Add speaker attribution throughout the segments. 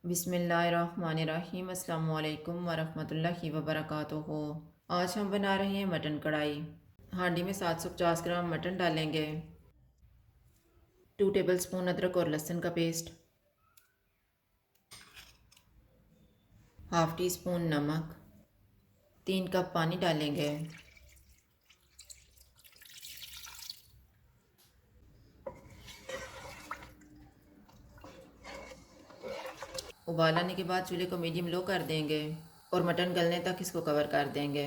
Speaker 1: बिस्मिल्लाहिर्रहमानिर्रहीम। अस्सलाम वालेकुम वरहमतुल्लाहि वबरकातुहू। आज हम बना रहे हैं मटन कढ़ाई। हांडी में 750 ग्राम मटन डालेंगे। 2 टेबलस्पून अदरक और लहसुन का पेस्ट, हाफ़ टी स्पून नमक, 3 कप पानी डालेंगे। उबाल आने के बाद चूल्हे को मीडियम लो कर देंगे और मटन गलने तक इसको कवर कर देंगे।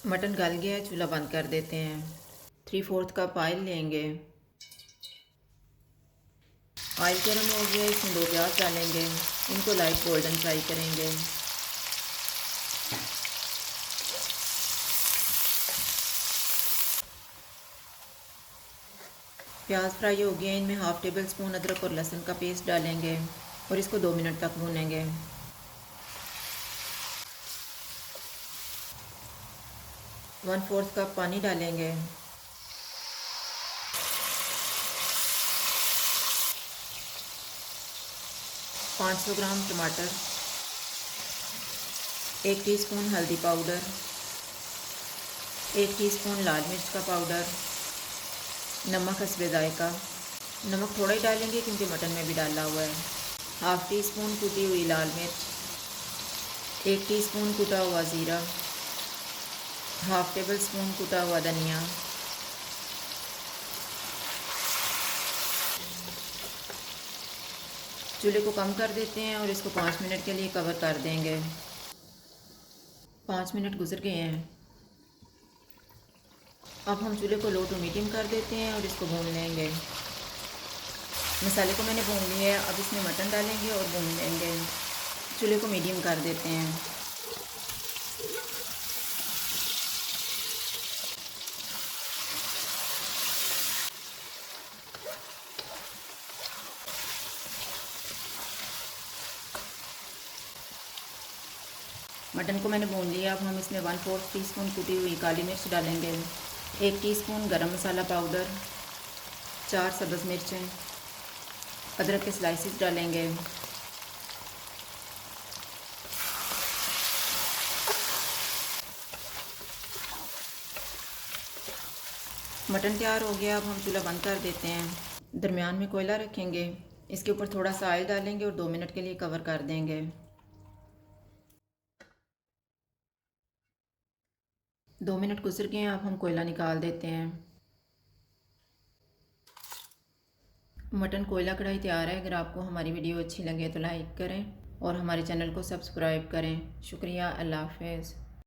Speaker 1: मटन गल गया है, चूल्हा बंद कर देते हैं। 3/4 कप ऑयल लेंगे। ऑयल गर्म हो गया, इसमें 2 प्याज डालेंगे। इनको लाइट गोल्डन फ्राई करेंगे। प्याज फ्राई हो गया, इनमें हाफ़ टेबल स्पून अदरक और लहसुन का पेस्ट डालेंगे और इसको 2 मिनट तक भूनेंगे। 1/4 कप पानी डालेंगे। पाँच 500 ग्राम टमाटर, 1 टीस्पून हल्दी पाउडर, 1 टीस्पून लाल मिर्च का पाउडर, नमक हस्बे जायका। नमक थोड़ा ही डालेंगे क्योंकि मटन में भी डाला हुआ है। हाफ़ टी स्पून कुटी हुई लाल मिर्च, 1 टीस्पून कुटा हुआ ज़ीरा, हाफ़ टेबल स्पून कुटा हुआ धनिया, चूल्हे को कम कर देते हैं और इसको 5 मिनट के लिए कवर कर देंगे। 5 मिनट गुजर गए हैं। अब हम चूल्हे को लो टू मीडियम कर देते हैं और इसको भून लेंगे। मसाले को मैंने भून लिया है, अब इसमें मटन डालेंगे और भून लेंगे। चूल्हे को मीडियम कर देते हैं। मटन को मैंने भून लिया। अब हम इसमें 1/4 टीस्पून कुटी हुई काली मिर्च डालेंगे, 1 टीस्पून गरम मसाला पाउडर, 4 सब्ज़ मिर्चें, अदरक के स्लाइसेस डालेंगे। मटन तैयार हो गया। अब हम चूल्हा बंद कर देते हैं। दरमियान में कोयला रखेंगे, इसके ऊपर थोड़ा सा ऑयल डालेंगे और 2 मिनट के लिए कवर कर देंगे। 2 मिनट गुजर गए हैं। अब हम कोयला निकाल देते हैं। मटन कोयला कढ़ाई तैयार है। अगर आपको हमारी वीडियो अच्छी लगे तो लाइक करें और हमारे चैनल को सब्सक्राइब करें। शुक्रिया। अल्लाह हाफ़िज़।